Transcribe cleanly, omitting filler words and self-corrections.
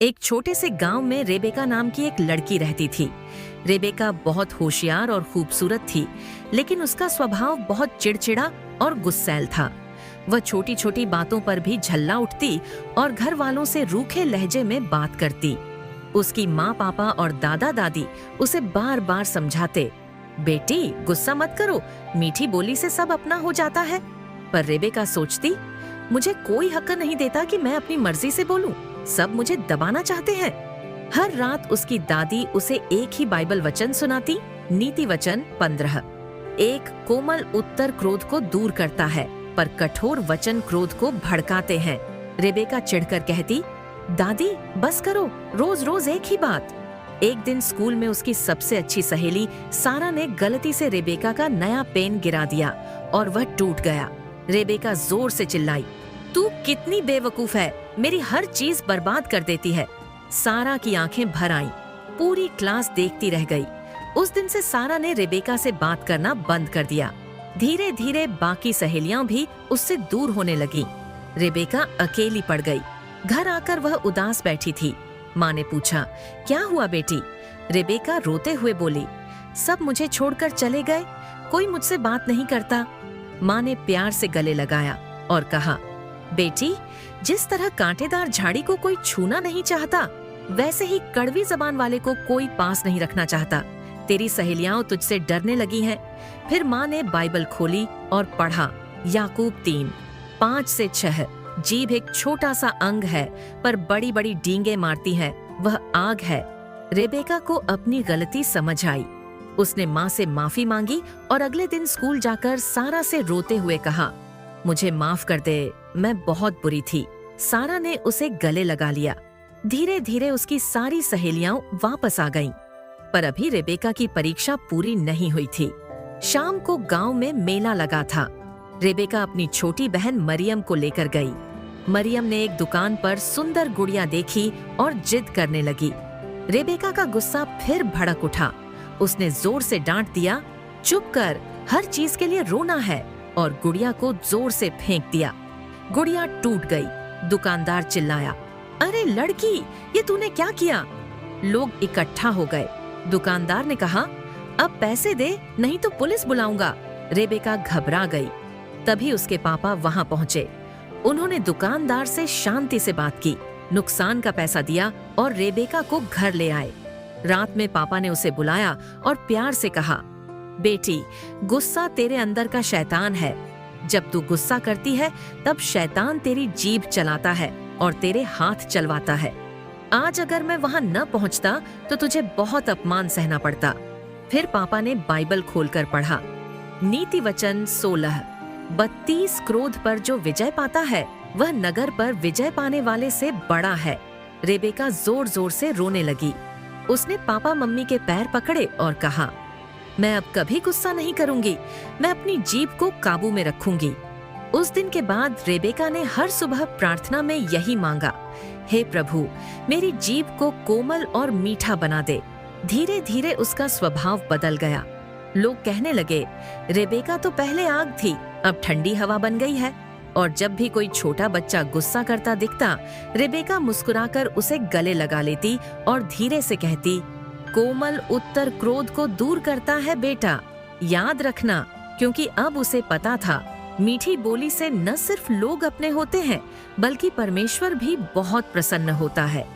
एक छोटे से गांव में रेबेका नाम की एक लड़की रहती थी। रेबेका बहुत होशियार और खूबसूरत थी, लेकिन उसका स्वभाव बहुत चिड़चिड़ा और गुस्सैल था। वह छोटी छोटी बातों पर भी झल्ला उठती और घर वालों से रूखे लहजे में बात करती। उसकी माँ पापा और दादा दादी उसे बार बार समझाते, बेटी गुस्सा मत करो, मीठी बोली से सब अपना हो जाता है। पर रेबेका सोचती, मुझे कोई हक नहीं देता कि मैं अपनी मर्जी से बोलूं, सब मुझे दबाना चाहते हैं। हर रात उसकी दादी उसे एक ही बाइबल वचन सुनाती, नीति वचन 15। एक कोमल उत्तर क्रोध को दूर करता है, पर कठोर वचन क्रोध को भड़काते हैं। रेबेका चिढ़कर कहती, दादी बस करो, रोज रोज एक ही बात। एक दिन स्कूल में उसकी सबसे अच्छी सहेली सारा ने गलती से रेबेका का नया पेन गिरा दिया और वह टूट गया। रेबेका जोर से चिल्लाई, तू कितनी बेवकूफ है, मेरी हर चीज बर्बाद कर देती है। सारा की आंखें भर आईं, पूरी क्लास देखती रह गई। उस दिन से सारा ने रेबेका से बात करना बंद कर दिया। धीरे धीरे बाकी सहेलियां भी उससे दूर होने लगी। रेबेका अकेली पड़ गई। घर आकर वह उदास बैठी थी। माँ ने पूछा, क्या हुआ बेटी? रेबेका रोते हुए बोली, सब मुझे छोड़कर चले गए, कोई मुझसे बात नहीं करता। माँ ने प्यार से गले लगाया और कहा, बेटी जिस तरह कांटेदार झाड़ी को कोई छूना नहीं चाहता, वैसे ही कड़वी जबान वाले को कोई पास नहीं रखना चाहता। तेरी सहेलियां तुझसे डरने लगी हैं। फिर माँ ने बाइबल खोली और पढ़ा, याकूब 3:5-6। जीभ एक छोटा सा अंग है, पर बड़ी बड़ी डींगे मारती है, वह आग है। रेबेका को अपनी गलती समझ आई। उसने माँ से माफी मांगी और अगले दिन स्कूल जाकर सारा से रोते हुए कहा, मुझे माफ कर दे, मैं बहुत बुरी थी। सारा ने उसे गले लगा लिया। धीरे धीरे उसकी सारी सहेलियां वापस आ गईं। पर अभी रेबेका की परीक्षा पूरी नहीं हुई थी। शाम को गांव में मेला लगा था। रेबेका अपनी छोटी बहन मरियम को लेकर गई। मरियम ने एक दुकान पर सुंदर गुड़िया देखी और जिद करने लगी। रेबेका का गुस्सा फिर भड़क उठा। उसने जोर से डांट दिया, चुप कर, हर चीज के लिए रोना है, और गुड़िया को जोर से फेंक दिया। गुड़िया टूट गई। दुकानदार चिल्लाया, अरे लड़की, ये तूने क्या किया? लोग इकट्ठा हो गए। दुकानदार ने कहा, अब पैसे दे, नहीं तो पुलिस बुलाऊंगा। रेबेका घबरा गई। तभी उसके पापा वहां पहुंचे। उन्होंने दुकानदार से शांति से बात की, नुकसान का पैसा दिया और रेबेका को घर ले आए। रात में पापा ने उसे बुलाया और प्यार से कहा, बेटी गुस्सा तेरे अंदर का शैतान है। जब तू गुस्सा करती है तब शैतान तेरी जीभ चलाता है और तेरे हाथ चलवाता है। आज अगर मैं वहां न पहुंचता तो तुझे बहुत अपमान सहना पड़ता। फिर पापा ने बाइबल खोलकर पढ़ा, नीति वचन 16:32। क्रोध पर जो विजय पाता है वह नगर पर विजय पाने वाले से बड़ा है। रेबेका जोर जोर से रोने लगी। उसने पापा मम्मी के पैर पकड़े और कहा, मैं अब कभी गुस्सा नहीं करूंगी, मैं अपनी जीभ को काबू में रखूंगी। उस दिन के बाद रेबेका ने हर सुबह प्रार्थना में यही मांगा, हे प्रभु, मेरी जीभ को कोमल और मीठा बना दे। धीरे धीरे उसका स्वभाव बदल गया। लोग कहने लगे, रेबेका तो पहले आग थी, अब ठंडी हवा बन गई है। और जब भी कोई छोटा बच्चा गुस्सा करता दिखता, रेबेका मुस्कुराकर उसे गले लगा लेती और धीरे से कहती, कोमल उत्तर क्रोध को दूर करता है बेटा, याद रखना। क्योंकि अब उसे पता था, मीठी बोली से न सिर्फ लोग अपने होते हैं, बल्कि परमेश्वर भी बहुत प्रसन्न होता है।